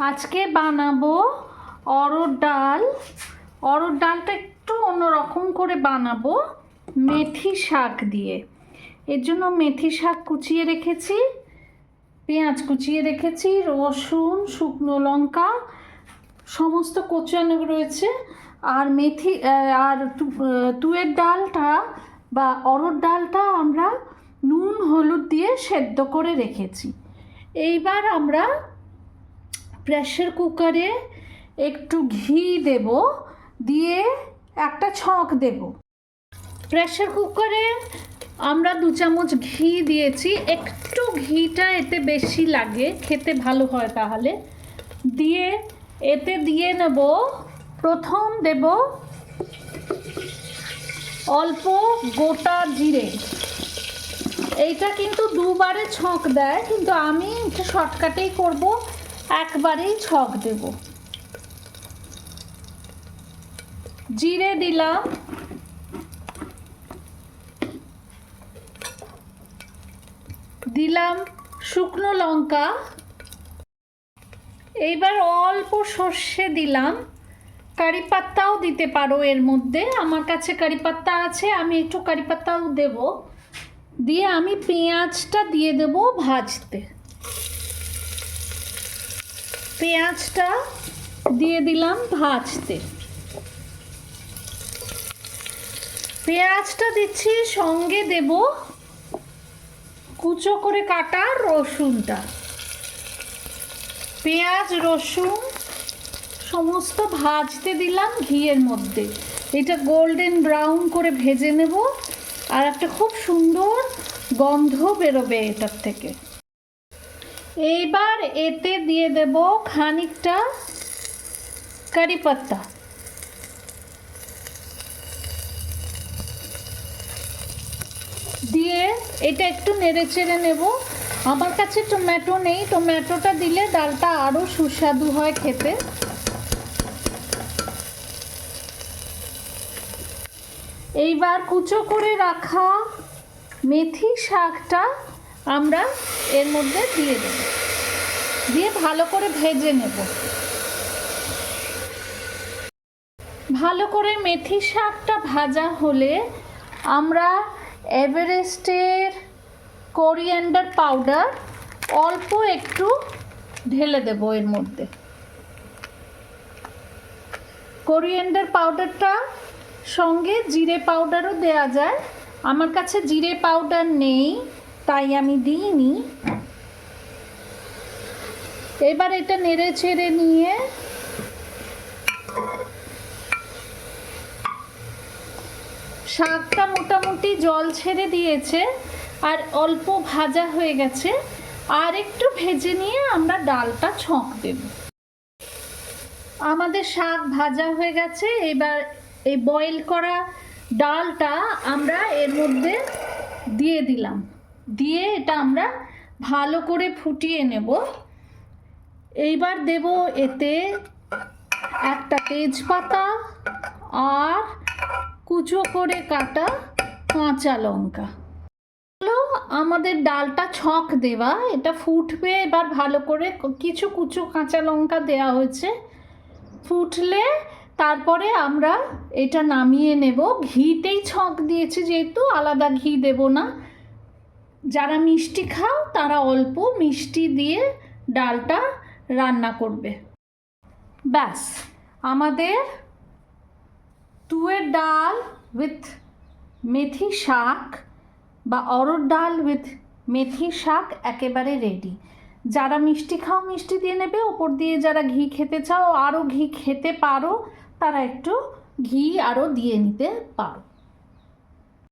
আজকে বানাবো অরহর ডাল। অরহর ডালটা একটু অন্যরকম করে বানাবো মেথি শাক দিয়ে। এর জন্য মেথি শাক কুচিয়ে রেখেছি, পেঁয়াজ কুচিয়ে রেখেছি, রসুন, শুকনো লঙ্কা সমস্ত কোচানো রয়েছে। আর মেথি আর তুয়ের ডালটা বা অরহর ডালটা আমরা নুন হলুদ দিয়ে সেদ্ধ করে রেখেছি। এইবার আমরা প্রেসার কুকারে একটু ঘি দেব, দিয়ে একটা ছক দেব। প্রেসার কুকারে আমরা 2 চামচ ঘি দিয়েছি, একটু ঘিটা এতে বেশি লাগে, খেতে ভালো হয় তাহলে। দিয়ে এতে দিয়ে নেব, প্রথম দেব অল্প গোটা জিরে। এইটা কিন্তু দুবারে ছক দেয়, কিন্তু আমি একটু শর্টকাটেই করব, একবারেই ছক দেব। জিরে দিলাম, দিলাম শুকনো লঙ্কা, এইবার অল্প সর্ষে দিলাম। কারি পাত্তাও দিতে পারো এর মধ্যে, আমার কাছে কারি পাত্তা আছে, আমি একটু কারি পাত্তাও দেব। দিয়ে আমি পেঁয়াজটা দিয়ে দেব ভাজতে। পেঁয়াজটা দিয়ে দিলাম ভাজতে। পেঁয়াজটা দিচ্ছি, সঙ্গে দেব কুচো করে কাটা রসুনটা। পেঁয়াজ রসুন সমস্ত ভাজতে দিলাম ঘিয়ের মধ্যে। এটা গোল্ডেন ব্রাউন করে ভেজে নেব, আর একটা খুব সুন্দর গন্ধ বেরোবে এটার থেকে। এইবার এতে দিয়ে দেব খানিকটা কারি পাত্তা। দিয়ে এটা একটু নেড়ে চেড়ে নেব। আমার কাছে টমেটো নেই, টমেটোটা দিলে ডালটা আরও সুস্বাদু হয় খেতে। এইবার কুচো করে রাখা মেথি শাকটা আমরা এর মধ্যে দিয়ে দেব, দিয়ে ভালো করে ভেজে নেব। ভালো করে মেথি শাকটা ভাজা হলে আমরা এভারেস্টের কোরিয়ান্ডার পাউডার অল্প একটু ঢেলে দেব এর মধ্যে। কোরিয়ান্ডার পাউডারটা সঙ্গে জিরে পাউডারও দেয়া যায়, আমার কাছে জিরে পাউডার নেই তাই আমি দিইনি। এবার এটা নেড়ে ছেড়ে নিয়ে শাকটা মোটামুটি জল ছেড়ে দিয়েছে আর অল্প ভাজা হয়ে গেছে, আর একটু ভেজে নিয়ে আমরা ডালটা ছক দেব। আমাদের শাক ভাজা হয়ে গেছে, এবার এই বয়েল করা ডালটা আমরা এর মধ্যে দিয়ে দিলাম। দিয়ে এটা আমরা ভালো করে ফুটিয়ে নেব। এইবার দেব এতে একটা তেজপাতা আর কুচো করে কাটা কাঁচা লঙ্কা। আমাদের ডালটা ছক দেওয়া, এটা ফুটবে এবার ভালো করে, কিছু কুচো কাঁচা লঙ্কা দেওয়া হয়েছে। ফুটলে তারপরে আমরা এটা নামিয়ে নেব। ঘিতেই ছক দিয়েছি যেহেতু, আলাদা ঘি দেব না। যারা মিষ্টি খাও তারা অল্প মিষ্টি দিয়ে ডালটা রান্না করবে। ব্যাস, আমাদের তুয়ের ডাল উইথ মেথি শাক বা অরহর ডাল উইথ মেথি শাক একেবারে রেডি। যারা মিষ্টি খাও মিষ্টি দিয়ে নেবে, ওপর দিয়ে যারা ঘি খেতে চাও, আরও ঘি খেতে পারো, তারা একটু ঘি আরও দিয়ে নিতে পারো।